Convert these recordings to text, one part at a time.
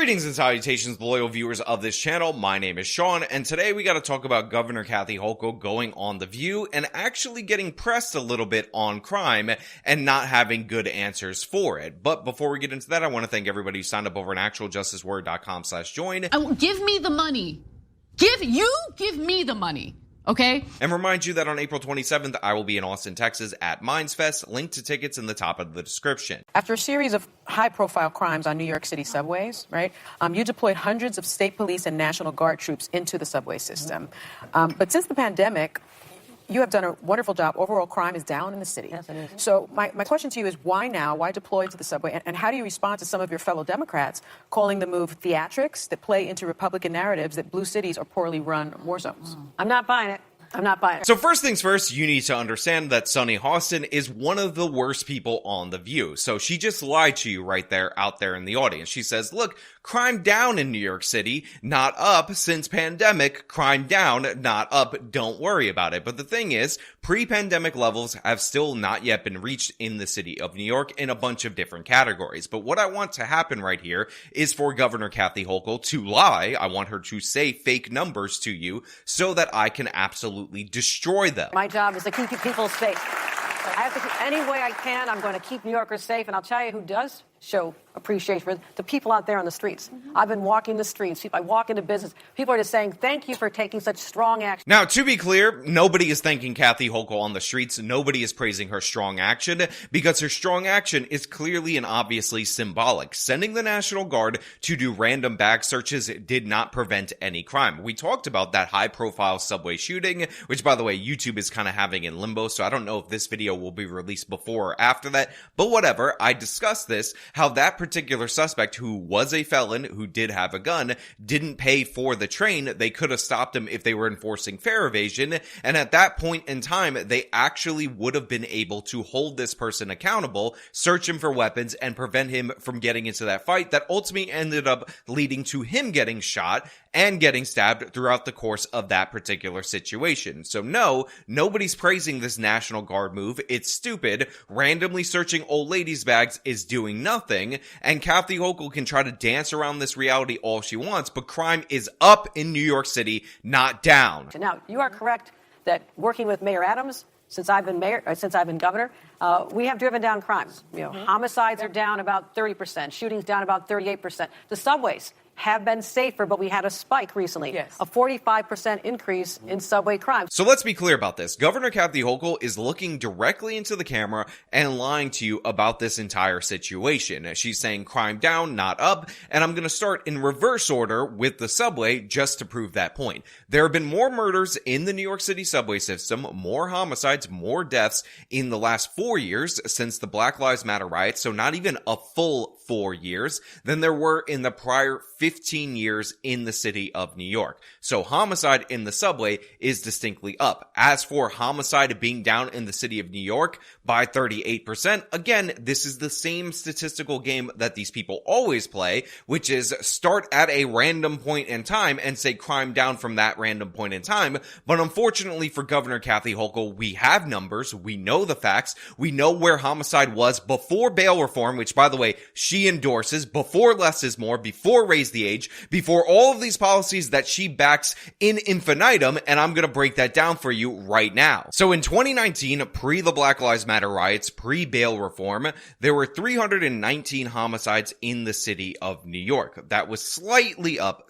Greetings and salutations, loyal viewers of this channel. My name is Sean, and today we got to talk about Governor Kathy Hochul going on The View and actually getting pressed a little bit on crime and not having good answers for it. But before we get into that, I want to thank everybody who signed up over at actualjusticeword.com/join. Give me the money. Give me the money. Okay? And remind you that on April 27th, I will be in Austin, Texas at Mindsfest. Link to tickets in the top of the description. After a series of high-profile crimes on New York City subways, right, you deployed hundreds of state police and National Guard troops into the subway system. But since the pandemic, you have done a wonderful job. Overall crime is down in the city. Yes, it is. So my question to you is, why now? Why deploy to the subway? And how do you respond to some of your fellow Democrats calling the move theatrics that play into Republican narratives that blue cities are poorly run war zones? I'm not buying it. I'm not buying it. So first things first, you need to understand that Sunny Hostin is one of the worst people on The View. So she just lied to you right there, out there in the audience. She says, look, crime down in New York City, not up since pandemic, crime down, not up, don't worry about it. But the thing is, pre-pandemic levels have still not yet been reached in the city of New York in a bunch of different categories. But what I want to happen right here is for Governor Kathy Hochul to lie. I want her to say fake numbers to you so that I can absolutely destroy them. My job is to keep people safe. I have to keep, any way I can, I'm going to keep New Yorkers safe. And I'll tell you who does show appreciation for the people out there on the streets. I've been walking the streets. I walk into business. People are just saying, thank you for taking such strong action. Now, to be clear, nobody is thanking Kathy Hochul on the streets. Nobody is praising her strong action because her strong action is clearly and obviously symbolic. Sending the National Guard to do random bag searches did not prevent any crime. We talked about that high-profile subway shooting, which, by the way, YouTube is kind of having in limbo, so I don't know if this video will be released before or after that, but whatever. I discussed this, how that particular suspect, who was a felon, who did have a gun, didn't pay for the train. They could have stopped him if they were enforcing fare evasion, and at that point in time, they actually would have been able to hold this person accountable, search him for weapons, and prevent him from getting into that fight that ultimately ended up leading to him getting shot and getting stabbed throughout the course of that particular situation. So no, nobody's praising this National Guard move. It's stupid. Randomly searching old ladies' bags is doing nothing, and Kathy Hochul can try to dance around this reality all she wants, but crime is up in New York City, not down. Now, you are correct that working with Mayor Adams, since I've been governor, we have driven down crime. Homicides are down about 30%, shootings down about 38%. The subways have been safer, but we had a spike recently, a 45% increase in subway crime. So let's be clear about this. Governor Kathy Hochul is looking directly into the camera and lying to you about this entire situation. She's saying crime down, not up, and I'm going to start in reverse order with the subway just to prove that point. There have been more murders in the New York City subway system, more homicides, more deaths in the last 4 years since the Black Lives Matter riots, so not even a full 4 years, than there were in the prior 15 years in the city of New York. So homicide in the subway is distinctly up. As for homicide being down in the city of New York by 38%, again, this is the same statistical game that these people always play, which is start at a random point in time and say crime down from that random point in time. But unfortunately for Governor Kathy Hochul, we have numbers, we know the facts, we know where homicide was before bail reform, which, by the way, she endorses, before less is more, before raise the age, before all of these policies that she backs in infinitum, and I'm gonna break that down for you right now. So in 2019, pre the Black Lives Matter riots, pre-bail reform, there were 319 homicides in the city of New York. That was slightly up,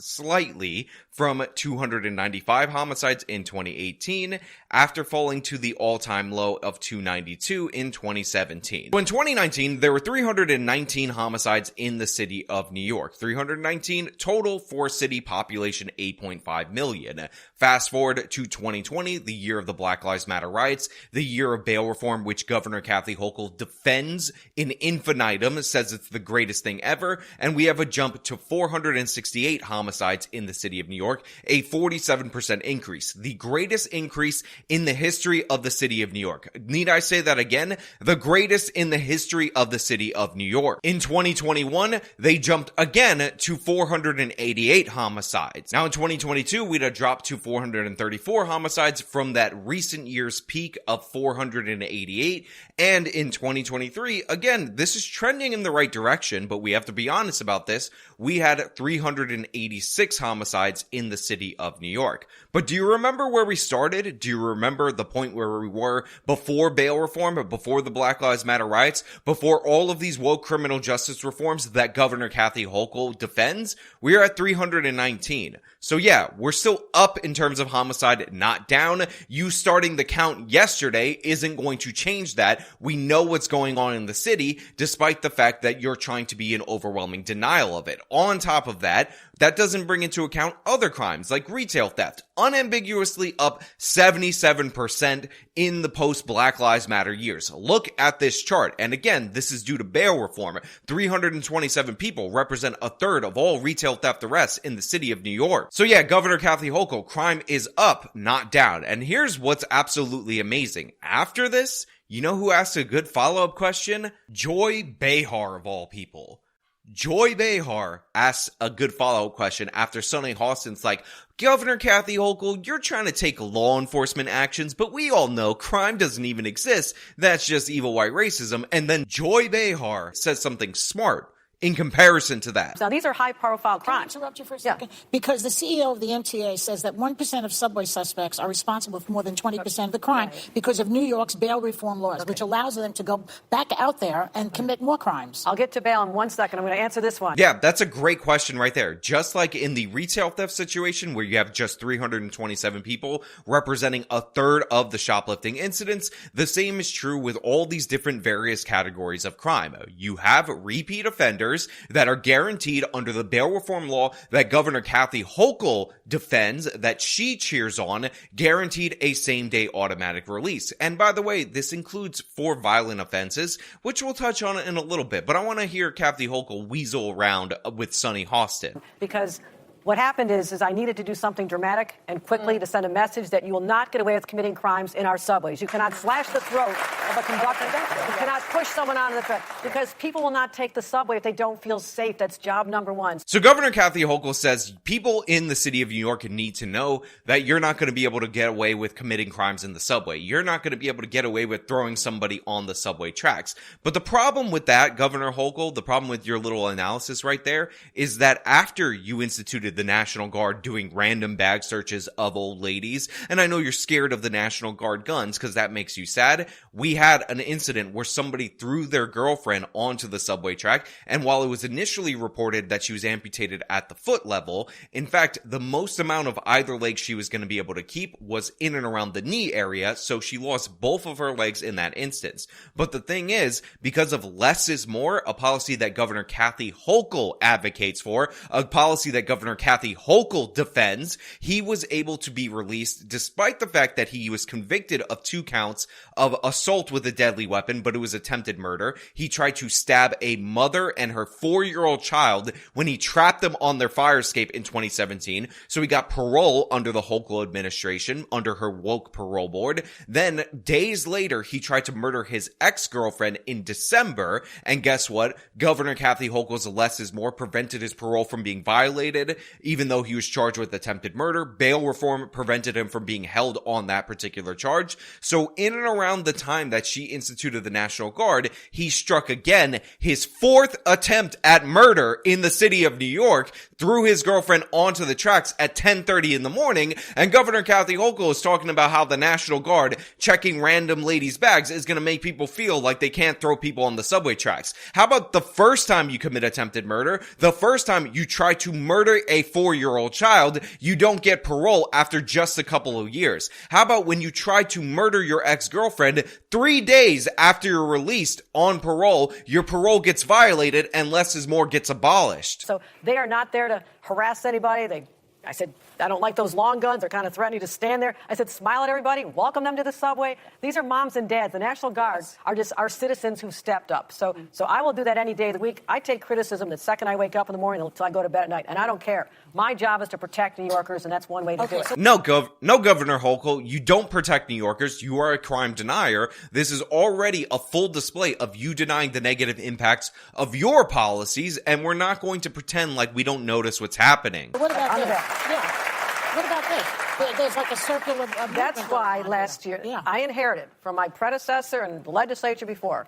from 295 homicides in 2018, after falling to the all-time low of 292 in 2017. So in 2019, there were 319 homicides in the city of New York. 319 total for city population 8.5 million. Fast forward to 2020, the year of the Black Lives Matter riots, the year of bail reform, which Governor Kathy Hochul defends in infinitum, says it's the greatest thing ever, and we have a jump to 468 homicides in the city of New York, a 47% increase, the greatest increase in the history of the city of New York. Need I say that again? The greatest in the history of the city of New York. In 2021, they jumped again to 488 homicides. Now in 2022, we'd have dropped to 434 homicides from that recent year's peak of 488. And in 2023, again, this is trending in the right direction, but we have to be honest about this. We had 386 homicides in the city of New York. But do you remember where we started? Do you remember the point where we were before bail reform, before the Black Lives Matter riots, before all of these woke criminal justice reforms that Governor Kathy Hochul defends? We're at 319. So yeah, we're still up in terms of homicide, not down. You starting the count yesterday isn't going to change that. We know what's going on in the city, despite the fact that you're trying to be in overwhelming denial of it. On top of that, that doesn't bring into account other crimes like retail theft, unambiguously up 77% in the post-Black Lives Matter years. Look at this chart. And again, this is due to bail reform. 327 people represent a third of all retail theft arrests in the city of New York. So yeah, Governor Kathy Hochul, crime is up, not down. And here's what's absolutely amazing. After this, you know who asked a good follow-up question? Joy Behar, of all people. Joy Behar asks a good follow-up question after Sunny Hostin's like, Governor Kathy Hochul, you're trying to take law enforcement actions, but we all know crime doesn't even exist. That's just evil white racism. And then Joy Behar says something smart in comparison to that. Now, these are high-profile crimes. Can I interrupt you for a second? Yeah. Because the CEO of the MTA says that 1% of subway suspects are responsible for more than 20% of the crime because of New York's bail reform laws, which allows them to go back out there and commit more crimes. I'll get to bail in 1 second. I'm going to answer this one. Yeah, that's a great question right there. Just like in the retail theft situation where you have just 327 people representing a third of the shoplifting incidents, the same is true with all these different various categories of crime. You have repeat offenders that are guaranteed under the bail reform law that Governor Kathy Hochul defends, that she cheers on, guaranteed a same-day automatic release. And by the way, this includes 4 violent offenses, which we'll touch on in a little bit. But I want to hear Kathy Hochul weasel around with Sunny Hostin. Because what happened is I needed to do something dramatic and quickly to send a message that you will not get away with committing crimes in our subways. You cannot slash the throat of a conductor. You cannot push someone onto the track because people will not take the subway if they don't feel safe. That's job number one. So Governor Kathy Hochul says people in the city of New York need to know that you're not going to be able to get away with committing crimes in the subway. You're not going to be able to get away with throwing somebody on the subway tracks. But the problem with that, Governor Hochul, the problem with your little analysis right there is that after you instituted the National Guard doing random bag searches of old ladies, and I know you're scared of the National Guard guns because that makes you sad, we had an incident where somebody threw their girlfriend onto the subway track, and while it was initially reported that she was amputated at the foot level, in fact, the most amount of either leg she was going to be able to keep was in and around the knee area, so she lost both of her legs in that instance. But the thing is, because of less is more, a policy that Governor Kathy Hochul advocates for, a policy that Governor Kathy Hochul defends, he was able to be released despite the fact that he was convicted of 2 counts of assault with a deadly weapon, but it was attempted murder. He tried to stab a mother and her 4-year-old child when he trapped them on their fire escape in 2017. So he got parole under the Hochul administration, under her woke parole board. Then days later, he tried to murder his ex-girlfriend in December. And guess what? Governor Kathy Hochul's less is more prevented his parole from being violated, even though he was charged with attempted murder. Bail reform prevented him from being held on that particular charge. So in and around the time that she instituted the National Guard, he struck again his 4th attempt at murder in the city of New York, threw his girlfriend onto the tracks at 10:30 in the morning, and Governor Kathy Hochul is talking about how the National Guard checking random ladies' bags is going to make people feel like they can't throw people on the subway tracks. How about the first time you commit attempted murder, the first time you try to murder a 4-year-old child, you don't get parole after just a couple of years? How about when you try to murder your ex-girlfriend 3 days after you're released on parole, your parole gets violated and less is more gets abolished? So they are not there to harass anybody. They I said, I don't like those long guns. They're kind of threatening to stand there. I said, smile at everybody. Welcome them to the subway. These are moms and dads. The National Guard are just our citizens who stepped up. So I will do that any day of the week. I take criticism the second I wake up in the morning until I go to bed at night, and I don't care. My job is to protect New Yorkers, and that's one way to do it. No, Governor Hochul, you don't protect New Yorkers. You are a crime denier. This is already a full display of you denying the negative impacts of your policies, and we're not going to pretend like we don't notice what's happening. What about this? Yeah. What about this? There's like a circular. That's why last year I inherited from my predecessor and the legislature before.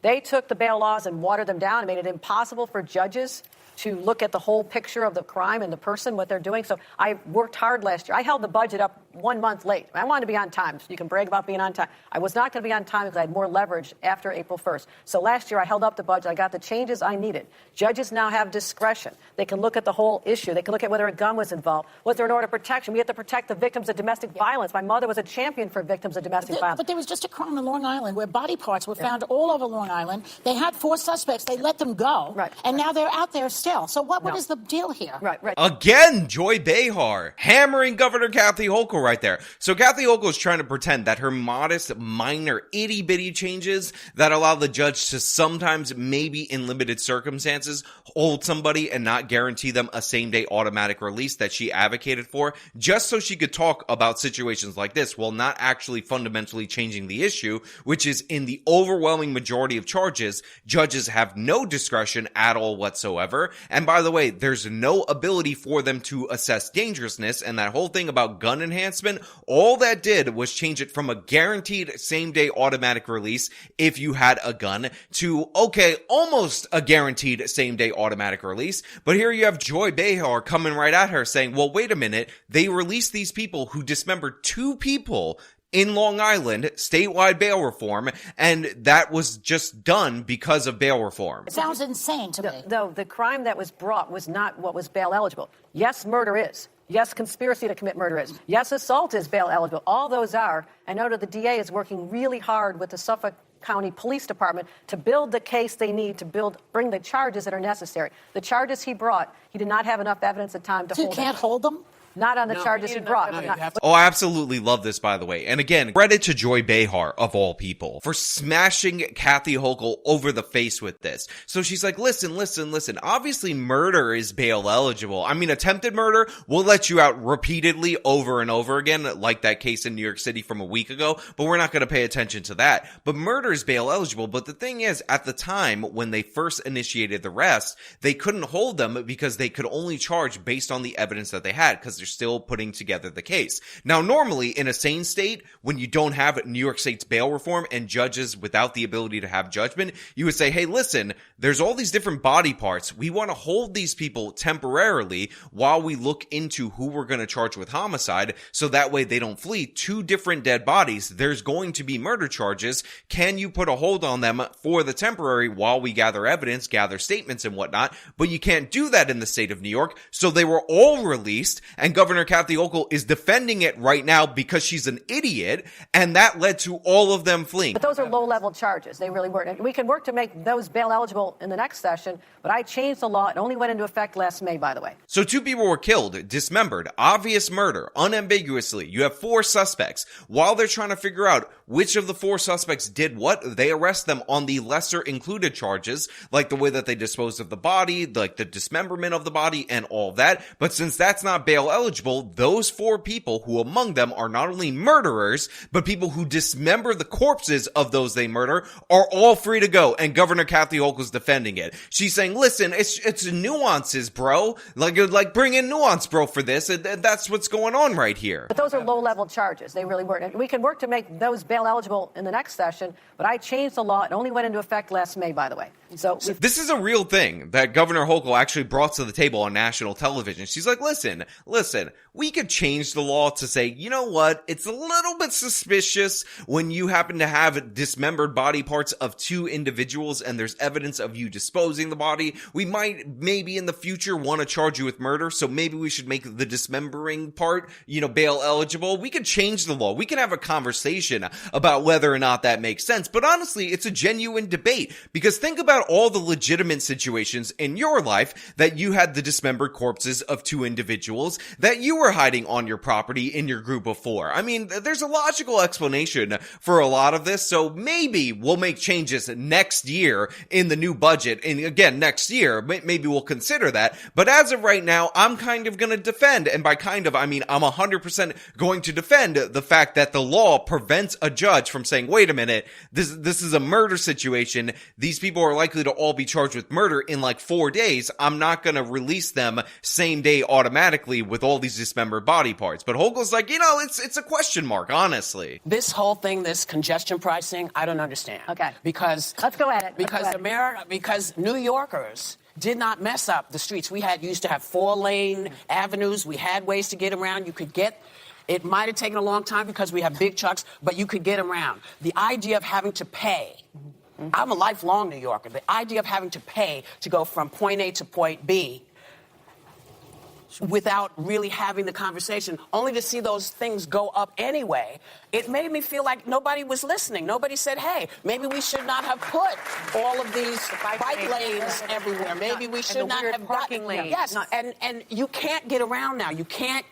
They took the bail laws and watered them down and made it impossible for judges to look at the whole picture of the crime and the person, what they're doing. So I worked hard last year. I held the budget up 1 month late. I wanted to be on time, so you can brag about being on time. I was not going to be on time because I had more leverage after April 1st. So last year I held up the budget. I got the changes I needed. Judges now have discretion. They can look at the whole issue. They can look at whether a gun was involved. Was there an order of protection? We have to protect the victims of domestic violence. My mother was a champion for victims of domestic violence. But there was just a crime in Long Island where body parts were found all over Long Island. They had 4 suspects. They let them go. Right. And now they're out there still. So what is the deal here? Right. Again, Joy Behar, hammering Governor Kathy Hochul right there. So Kathy Hochul is trying to pretend that her modest, minor, itty-bitty changes that allow the judge to sometimes, maybe in limited circumstances, hold somebody and not guarantee them a same-day automatic release that she advocated for, just so she could talk about situations like this while not actually fundamentally changing the issue, which is in the overwhelming majority of charges, judges have no discretion at all whatsoever. And by the way, there's no ability for them to assess dangerousness, and that whole thing about gun enhancement, all that did was change it from a guaranteed same-day automatic release if you had a gun to, okay, almost a guaranteed same-day automatic release. But here you have Joy Behar coming right at her saying, well, wait a minute, they released these people who dismembered 2 people in Long Island, statewide bail reform, and that was just done because of bail reform. It sounds insane to me. No, the crime that was brought was not what was bail eligible. Yes, murder is. Yes, conspiracy to commit murder is. Yes, assault is bail eligible. All those are. I know that the DA is working really hard with the Suffolk County Police Department to build the case they need to bring the charges that are necessary. The charges he brought, he did not have enough evidence at time to hold them. You can't hold them? Not on the charges he brought. Oh, I absolutely love this, by the way. And again, credit to Joy Behar, of all people, for smashing Kathy Hochul over the face with this. So she's like, listen. Obviously, murder is bail eligible. I mean, attempted murder will let you out repeatedly over and over again, like that case in New York City from a week ago, but we're not going to pay attention to that. But murder is bail eligible. But the thing is, at the time when they first initiated the arrest, they couldn't hold them because they could only charge based on the evidence that they had, because they're still putting together the case. Now, normally in a sane state, when you don't have New York State's bail reform and judges without the ability to have judgment, you would say, hey, listen, there's all these different body parts. We want to hold these people temporarily while we look into who we're going to charge with homicide, so that way they don't flee. 2 different dead bodies. There's going to be murder charges. Can you put a hold on them for the temporary while we gather evidence, gather statements and whatnot? But you can't do that in the state of New York. So they were all released, and Governor Kathy Hochul is defending it right now because she's an idiot, and that led to all of them fleeing. But those are low-level charges. They really weren't. And we can work to make those bail eligible in the next session, but I changed the law. It only went into effect last May, by the way. So 2 people were killed, dismembered, obvious murder, unambiguously. You have 4 suspects. While they're trying to figure out which of the 4 suspects did what, they arrest them on the lesser included charges, like the way that they disposed of the body, like the dismemberment of the body, and all that. But since that's not bail eligible, those 4 people, who among them are not only murderers, but people who dismember the corpses of those they murder, are all free to go. And Governor Kathy Hochul's defending it. She's saying, listen, it's nuances, bro. Like bring in nuance, bro, for this. And that's what's going on right here. But those are low-level charges. They really weren't. And we can work to make those bail eligible in the next session, but I changed the law. It only went into effect last May, by the way. So this is a real thing that Governor Hochul actually brought to the table on national television. She's like, listen, we could change the law to say, you know what? It's a little bit suspicious when you happen to have dismembered body parts of 2 individuals and there's evidence of you disposing the body. We might maybe in the future want to charge you with murder, so maybe we should make the dismembering part, bail eligible. We could change the law. We can have a conversation about whether or not that makes sense. But honestly, it's a genuine debate, because think about about all the legitimate situations in your life that you had the dismembered corpses of two individuals that you were hiding on your property in your group of four? I mean, there's a logical explanation for a lot of this, so maybe we'll make changes next year in the new budget. And again, next year, maybe we'll consider that. But as of right now, I'm kind of going to defend, and by kind of, I mean I'm 100% going to defend the fact that the law prevents a judge from saying, wait a minute, this is a murder situation. These people are likely to all be charged with murder in like 4 days. I'm not going to release them same day automatically with all these dismembered body parts. But Hochul's like, it's a question mark, honestly. This whole thing, this congestion pricing, I don't understand. Okay. Because let's go at it. Because New Yorkers did not mess up the streets. We used to have 4-lane avenues. We had ways to get around. It might have taken a long time because we have big trucks, but you could get around. The idea of having to pay, I'm a lifelong New Yorker. The idea of having to pay to go from point A to point B without really having the conversation, only to see those things go up anyway, it made me feel like nobody was listening. Nobody said, hey, maybe we should not have put all of these bike lanes everywhere. Maybe we should not have parking lanes. Yes, and you can't get around now. You can't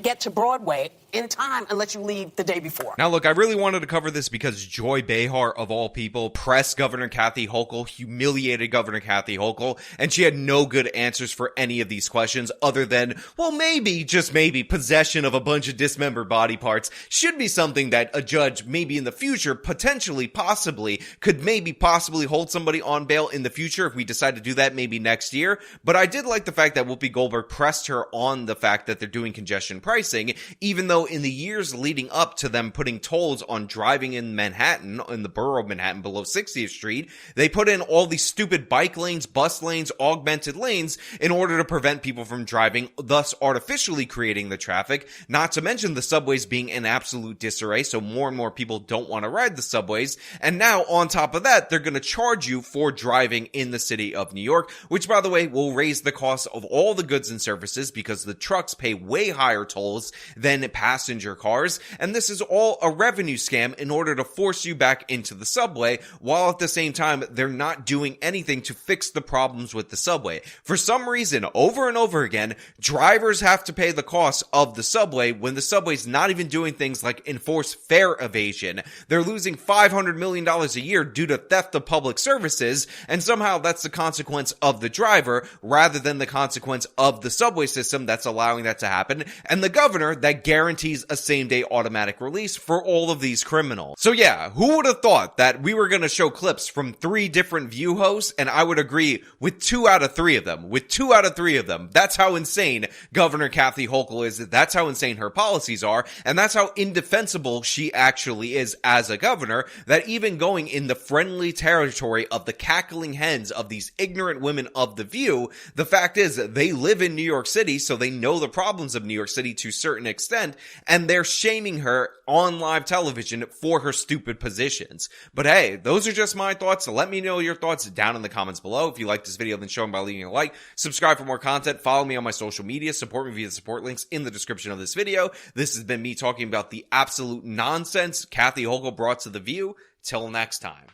get to Broadway in time unless you leave the day before. Now, look, I really wanted to cover this because Joy Behar, of all people, pressed Governor Kathy Hochul, humiliated Governor Kathy Hochul, and she had no good answers for any of these questions other than, well, maybe, just maybe, possession of a bunch of dismembered body parts should be something that a judge, maybe in the future, potentially, possibly, could maybe possibly hold somebody on bail in the future if we decide to do that maybe next year. But I did like the fact that Whoopi Goldberg pressed her on the fact that they're doing congestion pricing, even though in the years leading up to them putting tolls on driving in Manhattan, in the borough of Manhattan below 60th Street, they put in all these stupid bike lanes, bus lanes, augmented lanes in order to prevent people from driving, thus artificially creating the traffic, not to mention the subways being in absolute disarray, so more and more people don't want to ride the subways. And now, on top of that, they're going to charge you for driving in the city of New York, which, by the way, will raise the cost of all the goods and services because the trucks pay way higher tolls than passenger cars, and this is all a revenue scam in order to force you back into the subway, while at the same time they're not doing anything to fix the problems with the subway. For some reason, over and over again, drivers have to pay the cost of the subway when the subway's not even doing things like enforce fare evasion. They're losing $500 million a year due to theft of public services, and somehow that's the consequence of the driver rather than the consequence of the subway system that's allowing that to happen, and the governor that guarantees a same-day automatic release for all of these criminals. So yeah, who would have thought that we were going to show clips from 3 different View hosts, and I would agree with 2 out of 3 of them. With 2 out of 3 of them. That's how insane Governor Kathy Hochul is. That's how insane her policies are, and that's how indefensible she actually is as a governor, that even going in the friendly territory of the cackling hens of these ignorant women of The View, the fact is they live in New York City, so they know the problems of New York City to a certain extent, and they're shaming her on live television for her stupid positions. But hey, those are just my thoughts, so let me know your thoughts down in the comments below. If you like this video, then show them by leaving a like, subscribe for more content, follow me on my social media, support me via the support links in the description of this video. This has been me talking about the absolute nonsense Kathy Hochul brought to The View. Till next time.